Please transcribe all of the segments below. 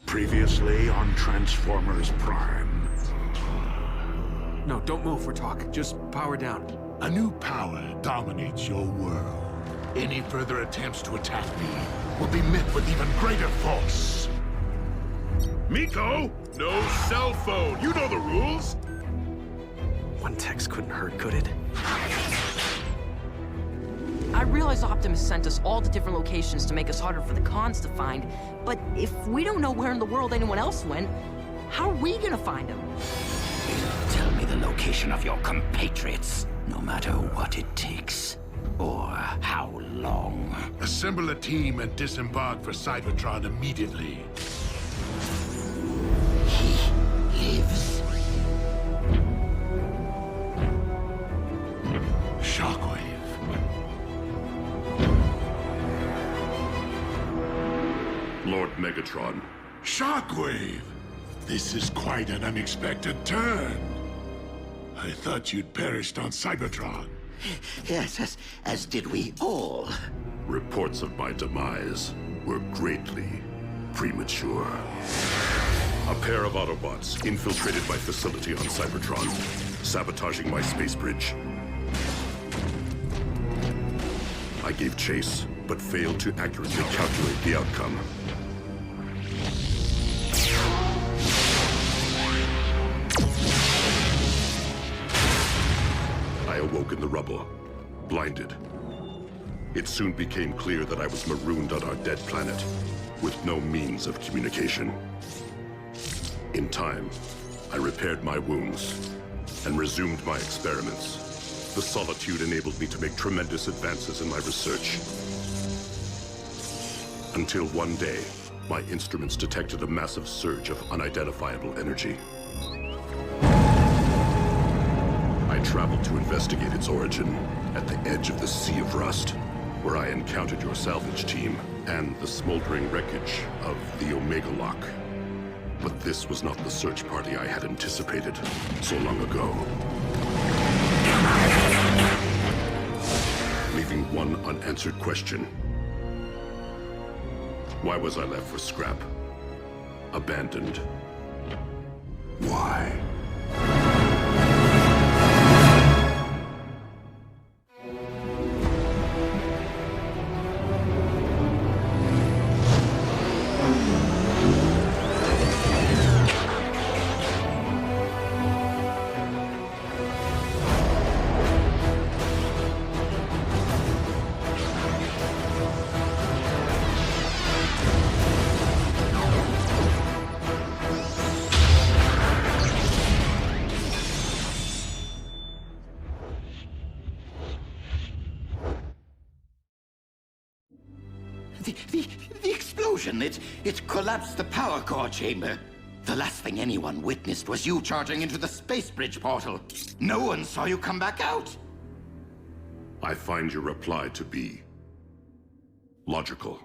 Previously on Transformers Prime. No, don't move for talk. Just power down. A new power dominates your world. Any further attempts to attack me will be met with even greater force. Miko, no cell phone. You know the rules. One text couldn't hurt, could it? I realize Optimus sent us all to different locations to make us harder for the cons to find, but if we don't know where in the world anyone else went, how are we gonna find them? Tell me the location of your compatriots, no matter what it takes, or how long. Assemble a team and disembark for Cybertron immediately. He lives. Shockwave. Lord Megatron. Shockwave! This is quite an unexpected turn. I thought you'd perished on Cybertron. Yes, as did we all. Reports of my demise were greatly premature. A pair of Autobots infiltrated my facility on Cybertron, sabotaging my space bridge. I gave chase, but failed to accurately calculate the outcome. I awoke in the rubble, blinded. It soon became clear that I was marooned on our dead planet, with no means of communication. In time, I repaired my wounds and resumed my experiments. The solitude enabled me to make tremendous advances in my research. Until one day, my instruments detected a massive surge of unidentifiable energy. I traveled to investigate its origin at the edge of the Sea of Rust, where I encountered your salvage team and the smoldering wreckage of the Omega Lock. But this was not the search party I had anticipated so long ago. Leaving one unanswered question. Why was I left for scrap? Abandoned. Why? The explosion, it collapsed the power core chamber. The last thing anyone witnessed was you charging into the space bridge portal. No one saw you come back out. I find your reply to be logical.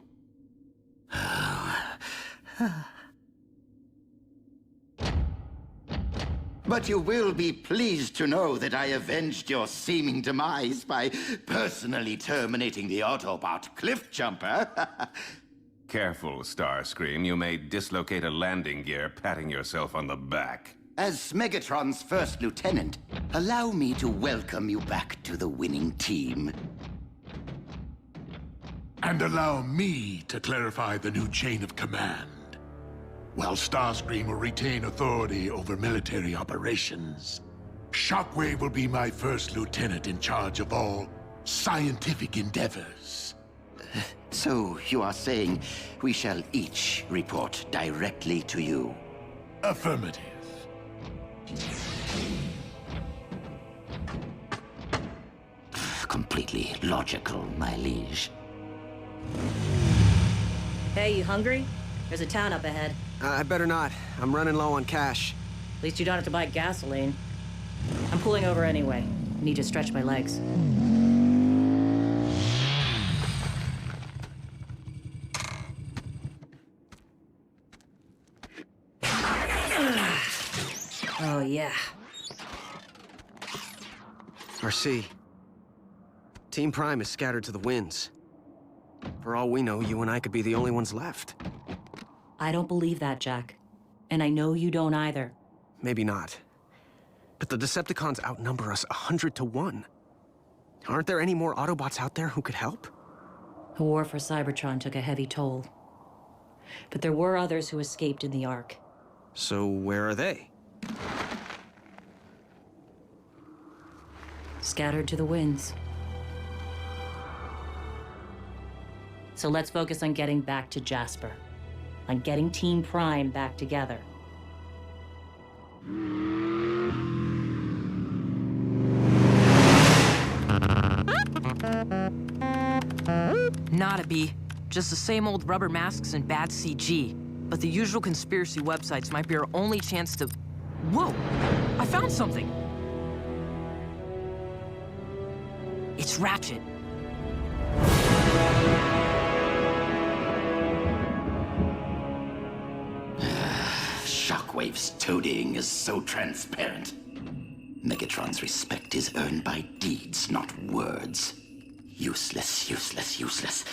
But you will be pleased to know that I avenged your seeming demise by personally terminating the Autobot cliff jumper. Careful, Starscream. You may dislocate a landing gear patting yourself on the back. As Megatron's first lieutenant, allow me to welcome you back to the winning team. And allow me to clarify the new chain of command. While Starscream will retain authority over military operations, Shockwave will be my first lieutenant in charge of all scientific endeavors. So you are saying we shall each report directly to you? Affirmative. Completely logical, my liege. Hey, you hungry? There's a town up ahead. I better not. I'm running low on cash. At least you don't have to buy gasoline. I'm pulling over anyway. Need to stretch my legs. Oh, yeah. RC. Team Prime is scattered to the winds. For all we know, you and I could be the only ones left. I don't believe that, Jack. And I know you don't either. Maybe not. But the Decepticons outnumber us 100 to 1. Aren't there any more Autobots out there who could help? The war for Cybertron took a heavy toll. But there were others who escaped in the Ark. So where are they? Scattered to the winds. So let's focus on getting back to Jasper. On getting Team Prime back together. Not a bee. Just the same old rubber masks and bad CG. But the usual conspiracy websites might be our only chance to... Whoa! I found something! It's Ratchet. Shockwave's toadying is so transparent. Megatron's respect is earned by deeds, not words. Useless, useless, useless.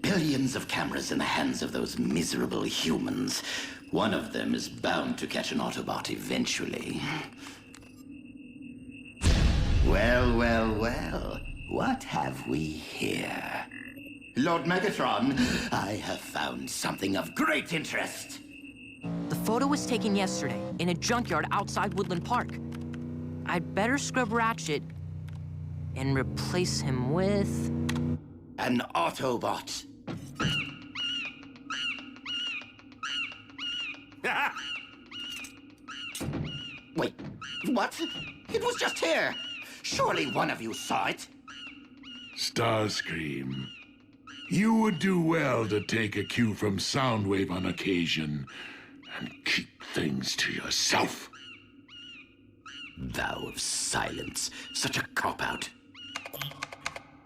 Billions of cameras in the hands of those miserable humans. One of them is bound to catch an Autobot eventually. Well, well, well. What have we here? Lord Megatron, I have found something of great interest. The photo was taken yesterday, in a junkyard outside Woodland Park. I'd better scrub Ratchet and replace him with... An Autobot. Wait, what? It was just here. Surely one of you saw it. Starscream, you would do well to take a cue from Soundwave on occasion and keep things to yourself. Vow of silence. Such a cop-out.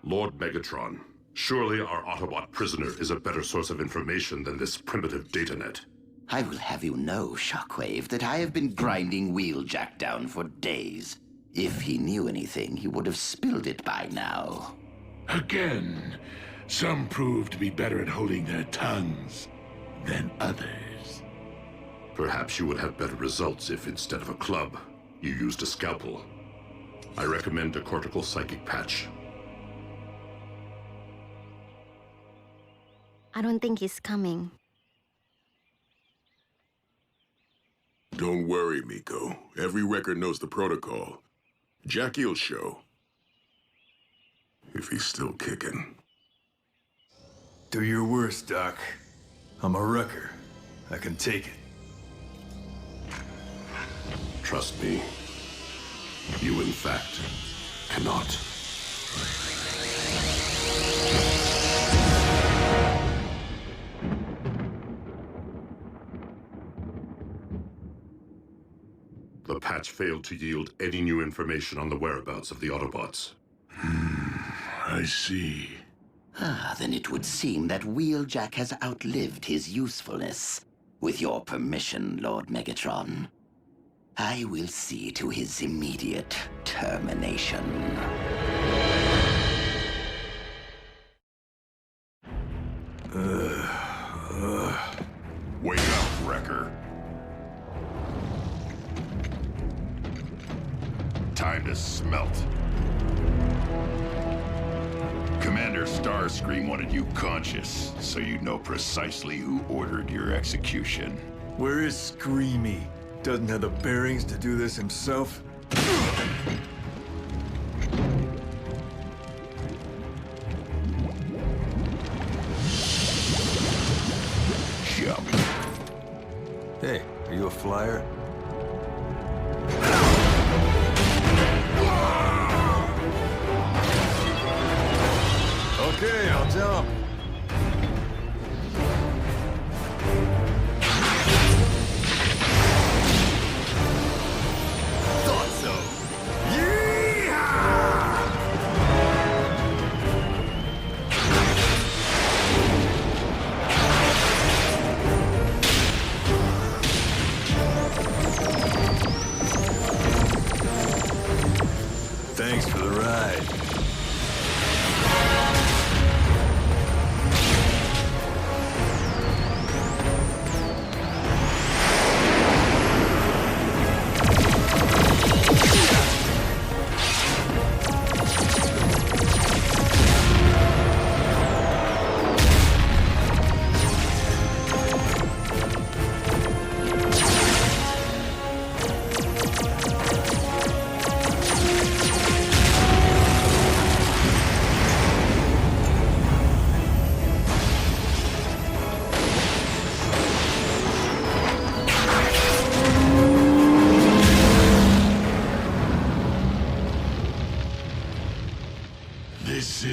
Lord Megatron, surely our Autobot prisoner is a better source of information than this primitive datanet. I will have you know, Shockwave, that I have been grinding Wheeljack down for days. If he knew anything, he would have spilled it by now. Again, some prove to be better at holding their tongues than others. Perhaps you would have better results if, instead of a club, you used a scalpel. I recommend a cortical psychic patch. I don't think he's coming. Don't worry, Miko. Every record knows the protocol. Jackie'll show. If he's still kicking. Do your worst, Doc. I'm a wrecker. I can take it. Trust me. You, in fact, cannot. The patch failed to yield any new information on the whereabouts of the Autobots. I see. Ah, then it would seem that Wheeljack has outlived his usefulness. With your permission, Lord Megatron, I will see to his immediate termination. Wake up, Wrecker. Time to smelt. Commander Starscream wanted you conscious, so you know precisely who ordered your execution. Where is Screamy? Doesn't have the bearings to do this himself? Jump. Hey, are you a flyer? Okay, I'll jump. Thought so. Thanks for the ride.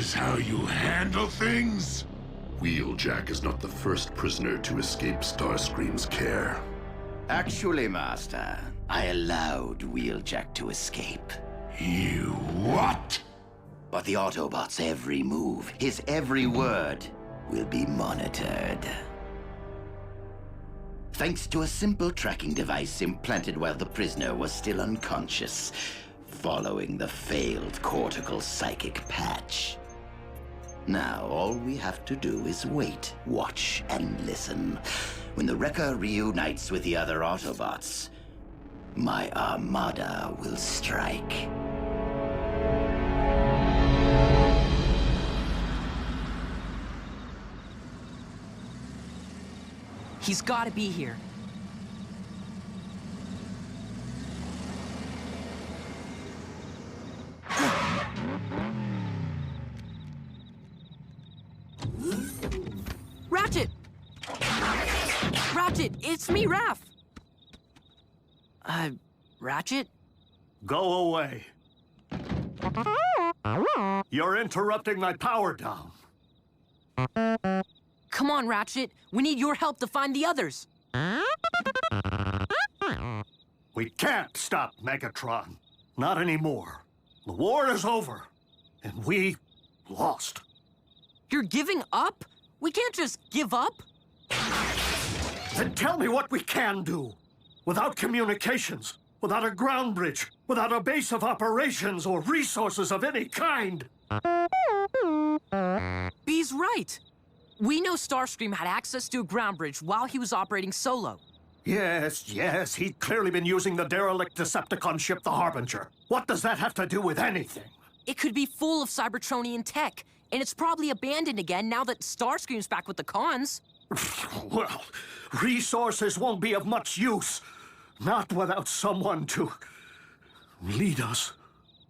this how you handle things? Wheeljack is not the first prisoner to escape Starscream's care. Actually, Master, I allowed Wheeljack to escape. You what? But the Autobots' every move, his every word, will be monitored. Thanks to a simple tracking device implanted while the prisoner was still unconscious, following the failed cortical psychic patch. Now, all we have to do is wait, watch, and listen. When the Wrecker reunites with the other Autobots, my armada will strike. He's gotta be here. Ratchet! Ratchet, it's me, Raph! Ratchet? Go away. You're interrupting my power down. Come on, Ratchet. We need your help to find the others. We can't stop Megatron. Not anymore. The war is over. And we lost. You're giving up? We can't just give up. Then tell me what we can do. Without communications, without a ground bridge, without a base of operations or resources of any kind. B's right. We know Starscream had access to a ground bridge while he was operating solo. Yes, he'd clearly been using the derelict Decepticon ship, the Harbinger. What does that have to do with anything? It could be full of Cybertronian tech, and it's probably abandoned again now that Starscream's back with the cons. Well, resources won't be of much use. Not without someone to lead us.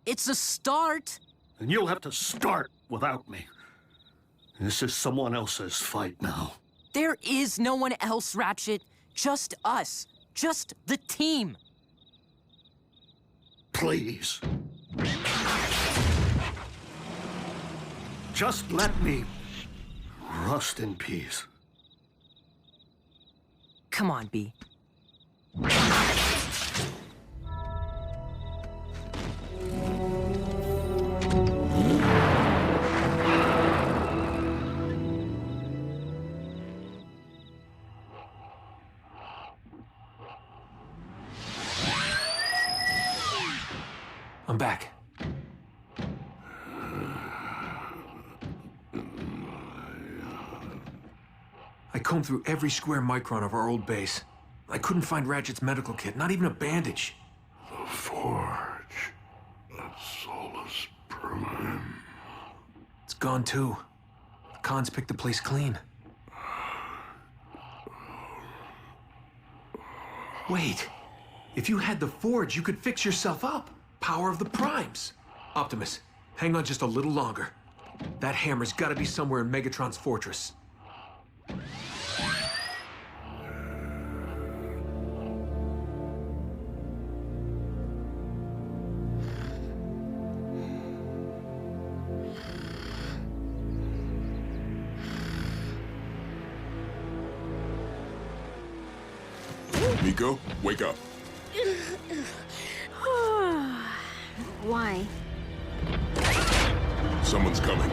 It's a start. And you'll have to start without me. This is someone else's fight now. There is no one else, Ratchet. Just us. Just the team. Please. Just let me rust in peace. Come on, B. I'm back. I combed through every square micron of our old base. I couldn't find Ratchet's medical kit, not even a bandage. The Forge. That Solus Prime. It's gone too. The cons picked the place clean. Wait. If you had the Forge, you could fix yourself up. Power of the Primes. Optimus, hang on just a little longer. That hammer's gotta be somewhere in Megatron's fortress. Miko, wake up. Why? Someone's coming.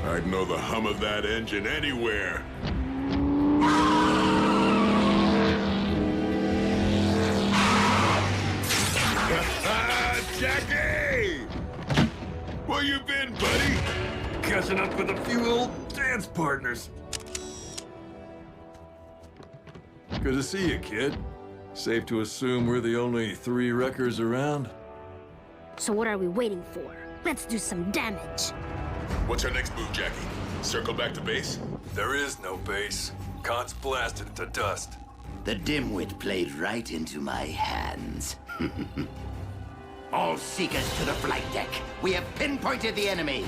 I'd know the hum of that engine anywhere. Jackie! Where you been, buddy? Catching up with a few old dance partners. Good to see you, kid. Safe to assume we're the only 3 wreckers around? So what are we waiting for? Let's do some damage. What's our next move, Jackie? Circle back to base? There is no base. Con's blasted it to dust. The dimwit played right into my hands. All seekers to the flight deck. We have pinpointed the enemy.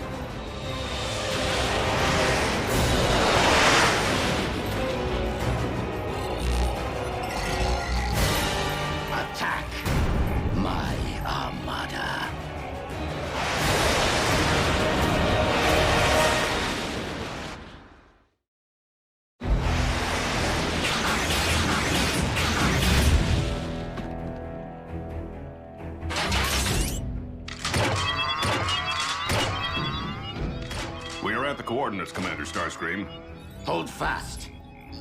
my armada. We are at the coordinates, Commander Starscream. Hold fast.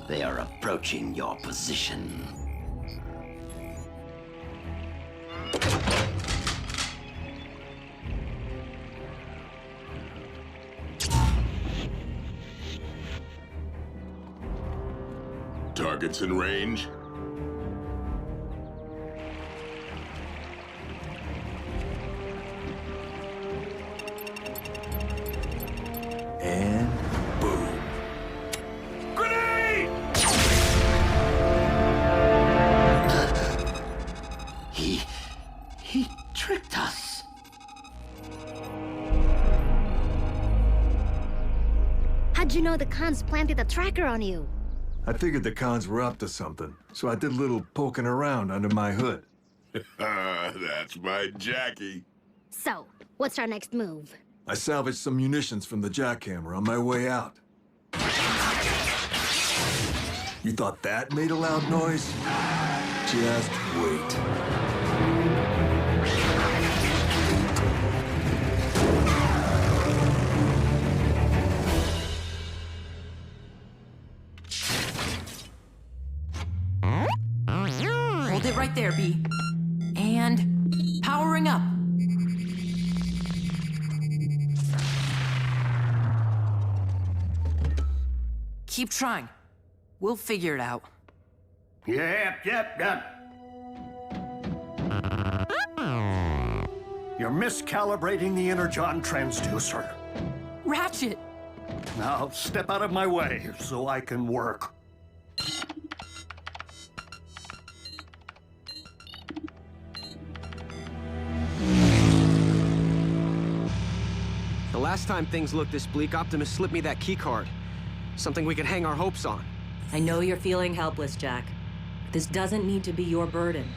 They are approaching your position. Targets in range. And boom. Grenade! He tricked us. How'd you know the cons planted a tracker on you? I figured the cons were up to something, so I did a little poking around under my hood. That's my Jackie. So, what's our next move? I salvaged some munitions from the jackhammer on my way out. You thought that made a loud noise? Just wait. Hold it right there, B. And powering up. Keep trying. We'll figure it out. Yep. You're miscalibrating the energon transducer. Ratchet! Now, step out of my way so I can work. The last time things looked this bleak, Optimus slipped me that keycard. Something we could hang our hopes on. I know you're feeling helpless, Jack. This doesn't need to be your burden.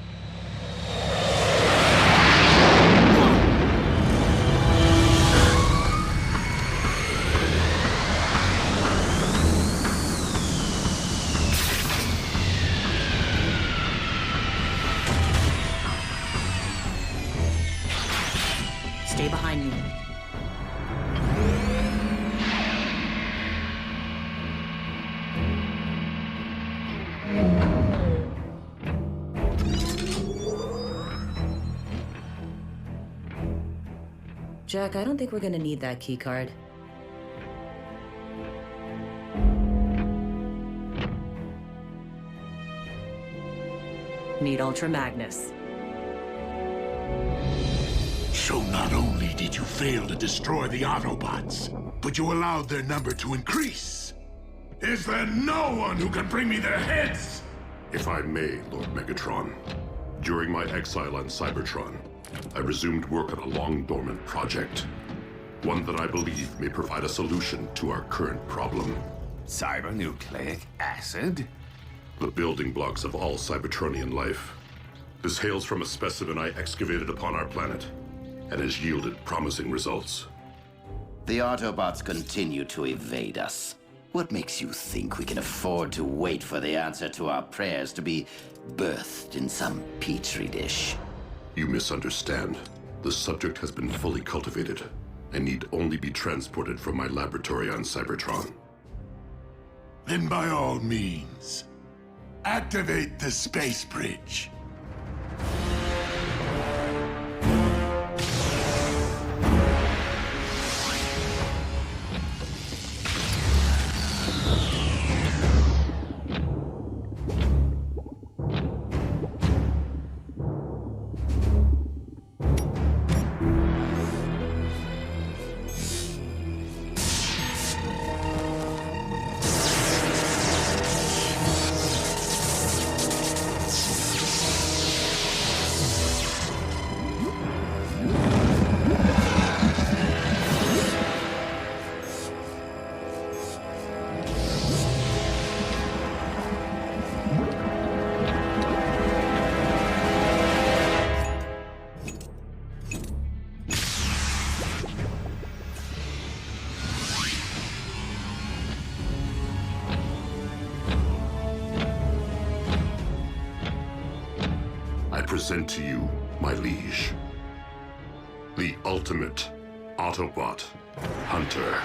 Stay behind me. Jack, I don't think we're gonna need that keycard. Need Ultra Magnus. So not only did you fail to destroy the Autobots, but you allowed their number to increase. Is there no one who can bring me their heads? If I may, Lord Megatron, during my exile on Cybertron, I resumed work on a long-dormant project. One that I believe may provide a solution to our current problem. Cybernucleic acid? The building blocks of all Cybertronian life. This hails from a specimen I excavated upon our planet, and has yielded promising results. The Autobots continue to evade us. What makes you think we can afford to wait for the answer to our prayers to be birthed in some petri dish? You misunderstand. The subject has been fully cultivated and need only be transported from my laboratory on Cybertron. Then by all means, activate the space bridge. present to you, my liege, the ultimate Autobot hunter.